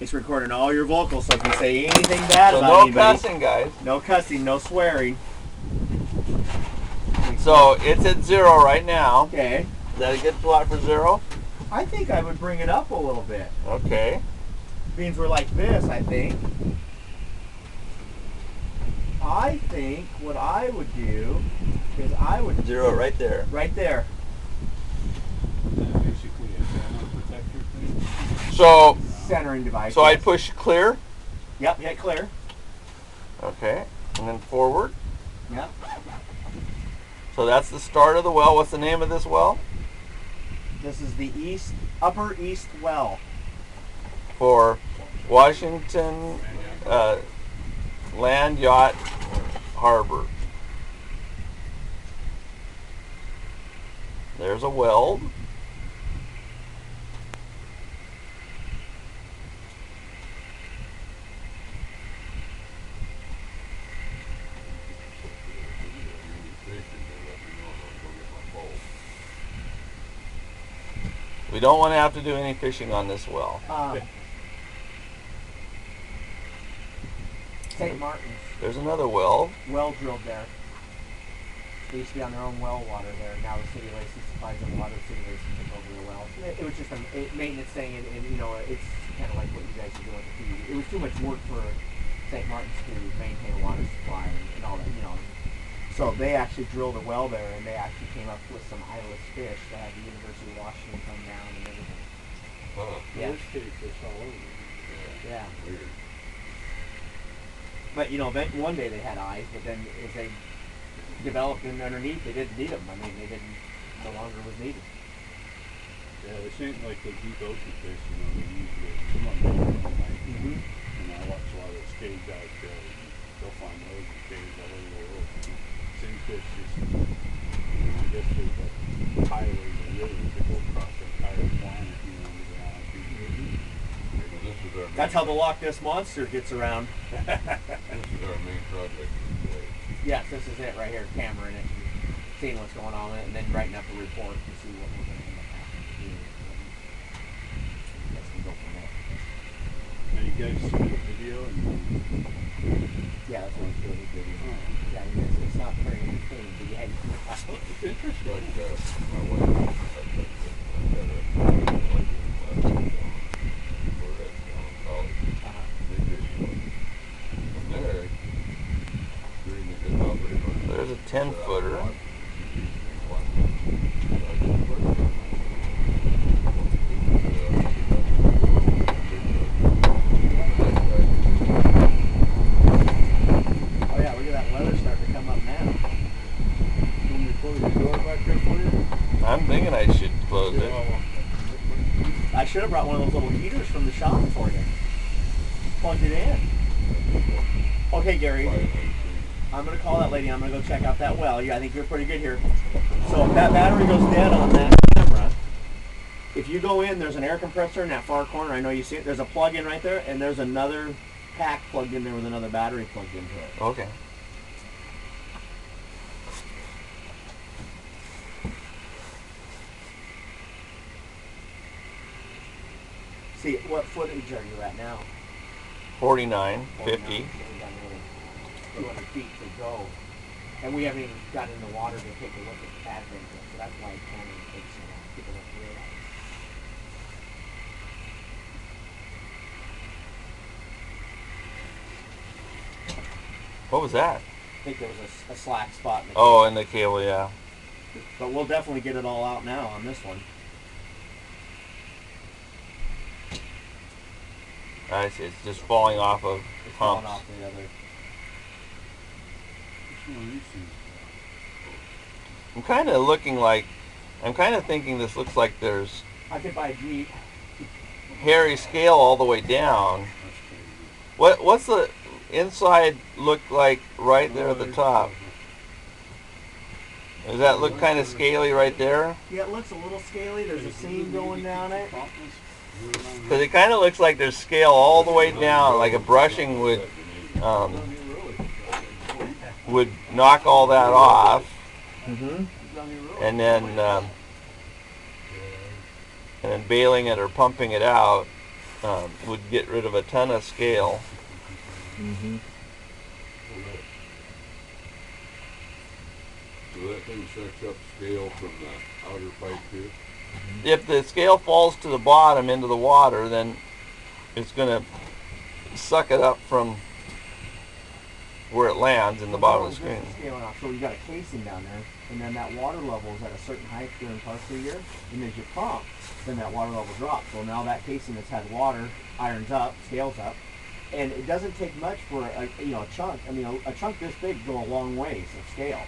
It's recording all your vocals, so if you say anything bad about no anybody, cussing, guys. no cussing, no swearing. So it's at 0 right now. Okay. Is that a good spot for 0? I think I would bring it up a little bit. Okay. Means we're like this, I think. I think what I would do is I would 0 right there. right there. Basically a camera protector thing. So Centering device. So yes. I'd push clear. Yep, hit clear. Okay. And then forward. Yep. So that's the start of the well. What's the name of this well? This is the upper east well. For Washington Land Yacht Harbor. There's a weld. We don't want to have to do any fishing on this well. St. Martin's. There's another well. Well drilled there. They used to be on their own well water there. Now the city Lacey supplies them water. The city Lacey took over the well. It was just a maintenance thing, and you know, it's kind of like what you guys are doing with the feed. It was too much work for St. Martin's to maintain a water supply and all that, you know. So they actually drilled a well there, and they actually came up with some eyeless fish that had the University of Washington come down and everything. Yeah. There's kitty fish all over. Yeah. Weird. But you know, one day they had eyes, but then as they developed in underneath, they didn't need them. I mean, they didn't, no longer was needed. Yeah, this ain't like the deep ocean fish, you know, they usually come on the night. And I watch a lot of those cage guys go. They'll find those in caves all over the world. Same fish, just, you know, I guess there's like highways and rivers that go across the entire planet, you know, underground. This is our main, That's how the Loch Ness Monster gets around. this is our main project today. Yes, this is it right here, camera in it, seeing what's going on with it, and then writing up a report to see what we're going to end up having. You guys can go from there. Now you guys see the video and Yeah, that's what it's doing. Yeah, you guys, it's not very entertaining, but yeah, it's interesting. Like my wife, I got a college. They did from there. There's a 10-footer. oh yeah, look at that weather starting to come up now. Can we close the door back there for you? I'm thinking I should close it. I should have brought one of those little heaters from the shop for you. Plugged it in. Okay, Gary. I'm going to call that lady. I'm going to go check out that well. Yeah, I think you're pretty good here. So if that battery goes dead on that camera, if you go in, there's an air compressor in that far corner. I know you see it. There's a plug-in right there, and there's another pack plugged in there with another battery plugged into it. Okay. See, what footage are you at now? 49, 50. So we got another 200 feet to go. And we haven't even gotten in the water to take a look at the pad thing yet. So that's why it kind of takes so long. People don't realize. What was that? I think there was a slack spot in the Oh, in the cable, yeah. But we'll definitely get it all out now on this one. I see. It's just falling off of It's falling pumps. off the other. Which one of these things? I'm kind of looking like, I'm kind of thinking this looks like there's I could buy a Jeep. hairy scale all the way down. That's crazy. What's the inside look like right there at the top? Does that look kind of scaly right there? Yeah, it looks a little scaly. There's a seam going down it. Because it kind of looks like there's scale all the way down, like a brushing would knock all that off, and then bailing it or pumping it out would get rid of a ton of scale. Mm-hmm. So that thing sucks up scale from the outer pipe too? If the scale falls to the bottom into the water, then it's going to suck it up from where it lands in the bottom of the screen. Scaling off. So you got a casing down there, and then that water level is at a certain height during parts of the year, and as you pump, then that water level drops. So now that casing that's had water irons up, scales up, and it doesn't take much for a chunk. I mean, a chunk this big go a long ways of scale.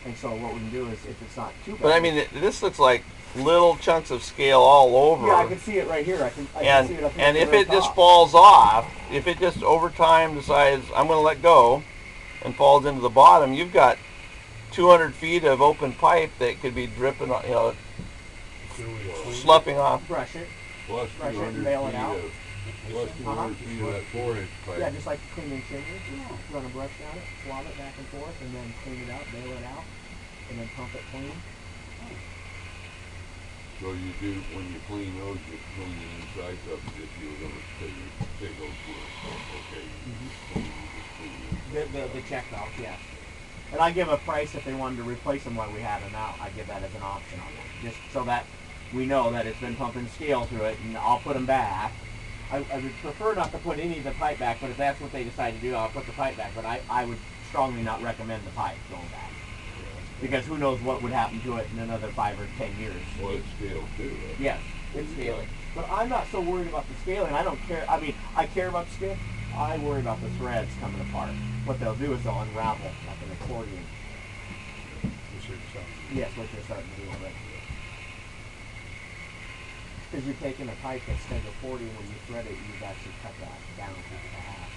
And so what we can do is, if it's not too bad. But I mean, this looks like little chunks of scale all over. Yeah, I can see it right here. I can see it up here. And if it just falls off, if it just over time decides I'm going to let go and falls into the bottom, you've got 200 feet of open pipe that could be dripping, sloughing off. Brush it. Plus Brush it 200 and bail it feet out. of, plus 200 feet of that 4-inch pipe. Yeah, just like cleaning chimneys. Run a brush down it, swab it back and forth, and then clean it out, bail it out, and then pump it clean. So you do, when you clean those, you clean the inside up as if you were going to say those were okay. The check valve, yes. And I give a price if they wanted to replace them while we had them out. I give that as an option on them, just so that we know that it's been pumping scale through it, and I'll put them back. I would prefer not to put any of the pipe back, but if that's what they decide to do, I'll put the pipe back. But I would strongly not recommend the pipe going back, because who knows what would happen to it in another 5 or 10 years. Well, it's scale too, right? Yes, it's scaling. But I'm not so worried about the scaling. I don't care. I mean, I care about the scale. I worry about the threads coming apart. What they'll do is they'll unravel like an accordion. Yes, what you're starting to do already. Because you're taking a pipe that's schedule 40, and when you thread it, you've actually cut that down to half.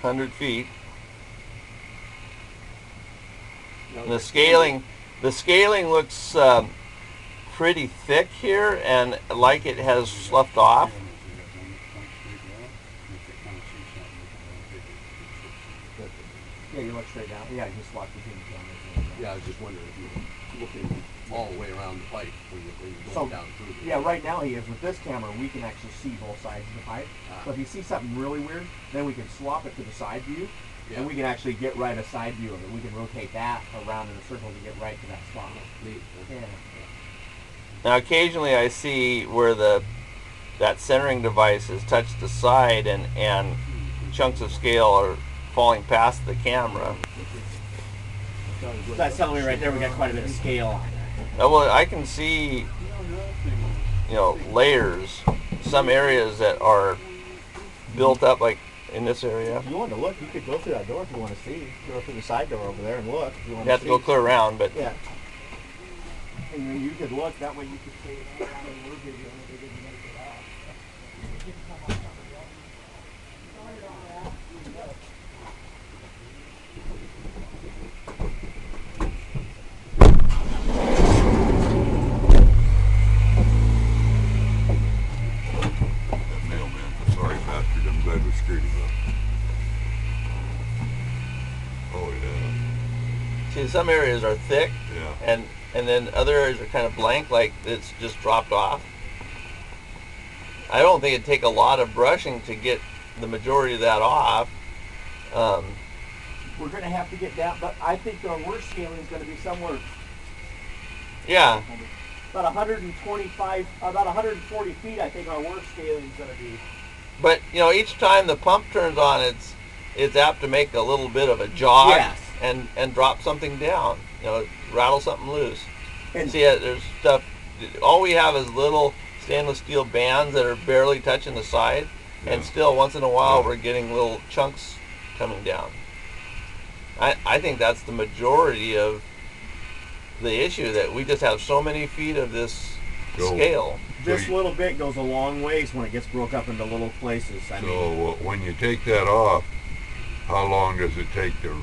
100 feet. No, The scaling looks pretty thick here, and like it has sloughed off. Yeah, you look straight down. Yeah, you just walk between the cameras. Yeah, I was just wondering if you were looking all the way around the pipe when you're going down through the... Yeah, right now he is. With this camera, we can actually see both sides of the pipe. So if you see something really weird, then we can swap it to the side view, and we can actually get right a side view of it. We can rotate that around in a circle to get right to that spot. Neat. Yeah. Now occasionally I see where that centering device has touched the side, and chunks of scale are falling past the camera. So that's telling me right there we got quite a bit of scale on there. Well, I can see, layers. Some areas that are built up, like in this area. If you want to look, you could go through that door if you want to see. Go through the side door over there and look. If you want You have to go clear around, but yeah. And you could look that way. You could see it around the wood video if they didn't make it out. You can come on top of the other. That mailman, sorry bastard, I'm glad we screwed him up. Oh yeah, see some areas are thick, yeah. and then other areas are kind of blank, like it's just dropped off. I don't think it'd take a lot of brushing to get the majority of that off. We're going to have to get down, but I think our worst scaling is going to be somewhere Yeah, about 125, about 140 feet. I think our worst scaling is going to be. but each time the pump turns on, it's apt to make a little bit of a jog. Yes. and drop something down. Rattle something loose. And See, there's stuff. All we have is little stainless steel bands that are barely touching the side, and still once in a while we're getting little chunks coming down. I think that's the majority of the issue, that we just have so many feet of this scale. this little bit goes a long ways when it gets broke up into little places. I mean, So when you take that off, how long does it take to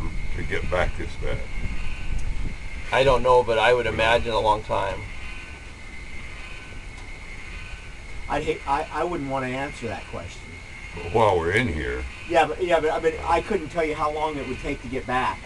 get back this bad? I don't know, but I would imagine a long time. I wouldn't want to answer that question. while we're in here. Yeah, but I mean, I couldn't tell you how long it would take to get back.